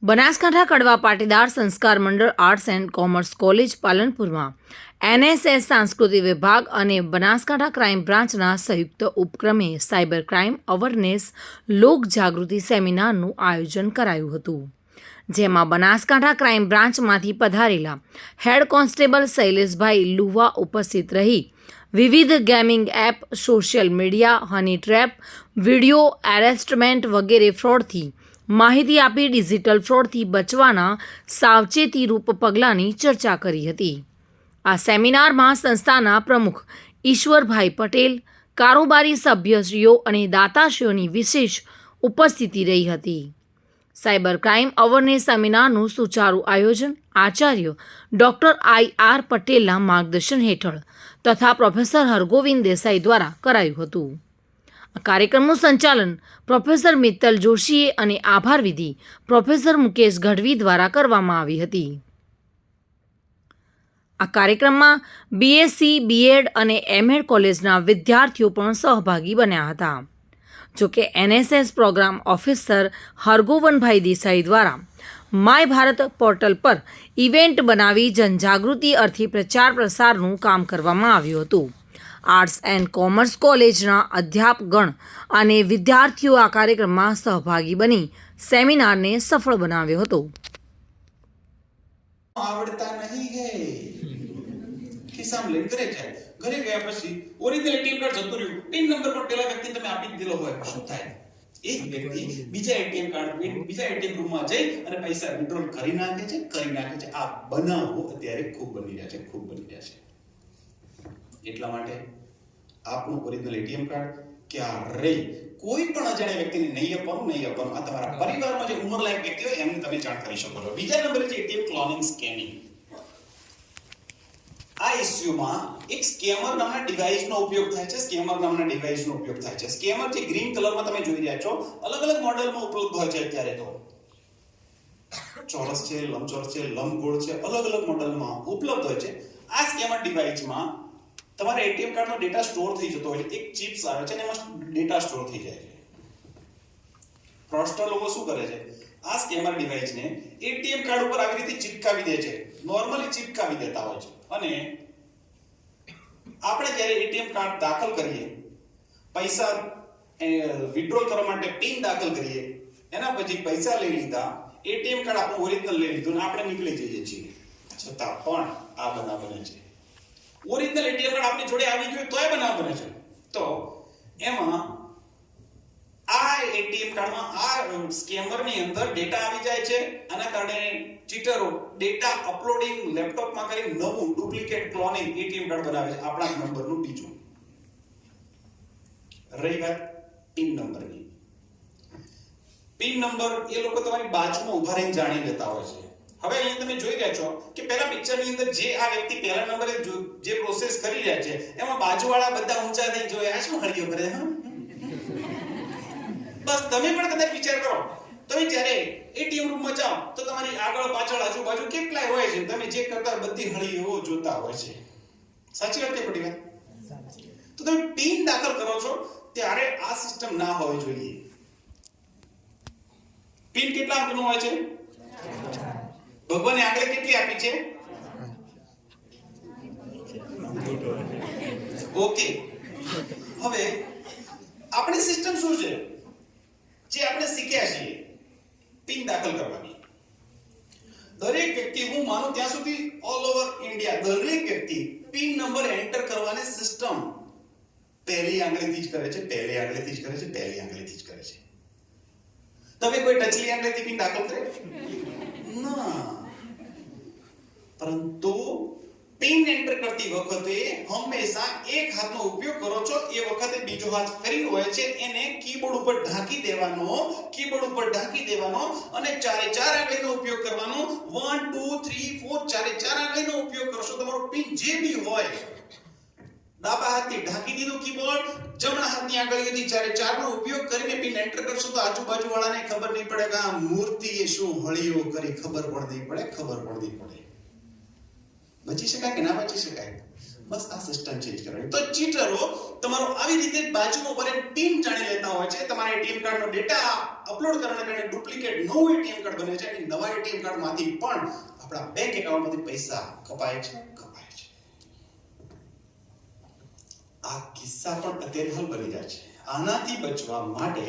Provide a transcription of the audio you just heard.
બનાસકાંઠા કડવા Patidar Sanskar Mandal arts and commerce college પાલનપુરમાં NSS સાંસ્કૃતિક વિભાગ અને બનાસકાંઠા ક્રાઇમ બ્રાન્ચના સંયુક્ત ઉપક્રમે સાયબર ક્રાઇમ અવેરનેસ લોક જાગૃતિ સેમિનારનું આયોજન કરાયું હતું, જેમાં બનાસકાંઠા ક્રાઇમ બ્રાન્ચમાંથી પધારેલા હેડ કોન્સ્ટેબલ શૈલેષભાઈ લુવા ઉપસ્થિત રહી વિવિધ gaming app, social media, honey trap, video arrestment વગેરે ફ્રોડથી માહિતી આપી ડિજિટલ ફ્રોડથી બચવાના સાવચેતીરૂપ પગલાંની ચર્ચા કરી હતી. આ સેમિનારમાં સંસ્થાના પ્રમુખ ઈશ્વરભાઈ પટેલ, કારોબારી સભ્યશ્રીઓ અને દાતાશ્રીઓની વિશેષ ઉપસ્થિતિ રહી હતી. સાયબર ક્રાઇમ અવેરનેસ સેમિનારનું સુચારુ આયોજન આચાર્ય ડૉક્ટર IR પટેલના માર્ગદર્શન હેઠળ તથા પ્રોફેસર હરગોવિંદ દેસાઈ દ્વારા કરાયું હતું. આ કાર્યક્રમનું સંચાલન પ્રોફેસર મિત્તલ જોશીએ અને આભાર વિધિ પ્રોફેસર મુકેશ ગઢવી દ્વારા કરવામાં આવી હતી. આ કાર્યક્રમમાં BSc, BEd અને MAd કોલેજના વિદ્યાર્થીઓ પણ સહભાગી બન્યા હતા. જોકે NSS program officer Hargovanbhai Desai દ્વારા માય ભારત પોર્ટલ પર ઇવેન્ટ બનાવી જનજાગૃતિ અર્થે પ્રચાર પ્રસારનું કામ કરવામાં આવ્યું હતું. આર્ટ્સ એન્ડ કોમર્સ કોલેજના અધ્યાપકગણ અને વિદ્યાર્થીઓ આ કાર્યક્રમમાં સહભાગી બની સેમિનારને સફળ બનાવ્યો હતો. આવડતા નહીં હે ખિસ્સામાં લઈને ઘરે જાય, ઘરે ગયા પછી ઓરિજિનલ ATM કાર્ડ જતું રહ્યું, પિન નંબર પણ પેલા વ્યક્તિ તમે આપી દીધેલો હોય, શું થાય? એક વ્યક્તિ બીજા ATM કાર્ડ બીજા ATM રૂમમાં જઈ અને પૈસા વિથડ્રોલ કરી નાખે છે. આ બનાવો અત્યારે ખૂબ બની રહ્યા છે. એટલા માટે આપણું ઓરિજિનલ ATM કાર્ડ ક્યારેય કોઈ પણ અજાણ્યા વ્યક્તિને નહીં આપવાનું. આ તમારા પરિવારમાં જે ઉંમરલાયક વ્યક્તિ હોય એમને તમે જાણ કરી શકો છો. બીજા નંબરે છે ATM ક્લોનિંગ, સ્કેમિંગ. આ ઇસ્યુમાં એક સ્કેમર નામના ડિવાઇસનો ઉપયોગ થાય છે. સ્કેમર જે ગ્રીન કલરમાં તમે જોઈ રહ્યા છો, અલગ અલગ મોડેલમાં ઉપલબ્ધ હોય છે અત્યારે તો. ચોરસ છે, લંબચોરસ છે, લંબગોળ છે, અલગ અલગ મોડેલમાં ઉપલબ્ધ હોય છે. આ સ્કેમર ડિવાઇસમાં તમારા ATM કાર્ડનો ડેટા સ્ટોર થઈ જતો હોય છે. એક ચિપ્સ આવે છે અને એમાં ડેટા સ્ટોર થઈ જાય છે. ફ્રોડસ્ટર લોકો શું કરે છે, આ સ્કેમર ડિવાઇસને ATM કાર્ડ ઉપર આવી રીતે ચિપકાવી દે છે. નોર્મલી ચિપકાવી દેતા હોય છે અને આપણે જ્યારે ATM કાર્ડ દાખલ કરીએ, પૈસા વિથડ્રોલ કરવા માટે પિન દાખલ કરીએ, એના પછી પૈસા લઈ લીધા, ATM કાર્ડ આપણું ઓરિજિનલ લઈ લીધું અને આપણે નીકળી જઈએ છીએ. છતાં પણ આ બનાવ બને છે. ઓરિજિનલ ATM કાર્ડ આપણી જોડે આવી ગયું તોય બનાવ બને છે. તો એમાં આ ATM કાર્ડમાં આ સ્કેમરની અંદર ડેટા આવી જાય છે. આના કારણે ચીટરો ડેટા અપલોડિંગ લેપટોપમાં કરી નવું ડુપ્લિકેટ ક્લોનિંગ ATM કાર્ડ બનાવે છે આપણા નંબરનું બીજું. રહી વાત પિન નંબરની. પિન નંબર એ લોકો તમારી બાજુમાં ઊભા રહીને જાણી લેતા હોય છે. હવે અહીંયા તમે જોઈ રહ્યા છો કે પહેલા પિક્ચરની અંદર જે આ વ્યક્તિ પહેલા નંબરે જે પ્રોસેસ કરી રહ્યા છે એમાં બાજુવાળા બધા ઊંચા થઈ જોયા, આ શું હળિયો કરે છે? બસ તમે પણ કદાચ વિચાર કરો, તમે જ્યારે ATM રૂમમાં જાઓ તો તમારી આગળ પાછળ આજુબાજુ કેટલાય હોય છે, તમે જે કરતા બધી હળીઓ જોતા હોય છે. સાચી વાત કે ખોટી વાત? તો તમે પિન દાખલ કરો છો ત્યારે આ સિસ્ટમ ના હોવી જોઈએ. પિન કેટલા અંકનું હોય છે? ભગવાને આંકડે કેટલી આપી છે? ઓકે. હવે આપણી સિસ્ટમ શું છે જે આપણે શીખ્યા છીએ? પિન દાખલ કરવાની. દરેક વ્યક્તિ, હું માનું ત્યાં સુધી ઓલ ઓવર ઇન્ડિયા દરેક વ્યક્તિ પિન નંબર એન્ટર કરવાની સિસ્ટમ પહેલી આંગળીથી જ કરે છે. તમે કોઈ ટચલી આંગળીથી પિન દાખલ કરે? ના. પરંતુ પિન એન્ટર કરતી વખતે હંમેશા એક હાથનો ઉપયોગ કરો છો, એ વખતે બીજો હાથ ફ્રી હોય છે, એને કીબોર્ડ ઉપર ઢાંકી દેવાનો અને ચારે ચાર આંગળીનો ઉપયોગ કરવાનો. 1 2 3 4 ચારે ચાર આંગળીનો ઉપયોગ કરશો. તમારો પિન જે બી હોય, ડાબા હાથથી ઢાંકી દીધું કીબોર્ડ, જમણા હાથની આંગળીઓથી ચારે ચારનો ઉપયોગ કરીને પિન એન્ટર કરશો તો આજુબાજુ વાળાને ખબર નહીં પડે કે આ મૂર્તિએ શું હળીઓ કરી. ખબર પડતી પડે. બચી શકાય કે ના બચી શકાય? બસ આ સિસ્ટમ ચેન્જ કરવાની. તો ચીટરો તમારો આવી રીતે બાજુમાં ઉપર પિન જાણી લેતા હોય છે. તમારા એટીએમ કાર્ડનો ડેટા અપલોડ કરવાના કારણે ડુપ્લિકેટ નવું એટીએમ કાર્ડ બને છે અને નવા એટીએમ કાર્ડમાંથી પણ આપણા બેંક એકાઉન્ટમાંથી પૈસા કપાય છે. આ કિસ્સા પણ અત્યારે હાલ બની રહ્યા છે. આનાથી બચવા માટે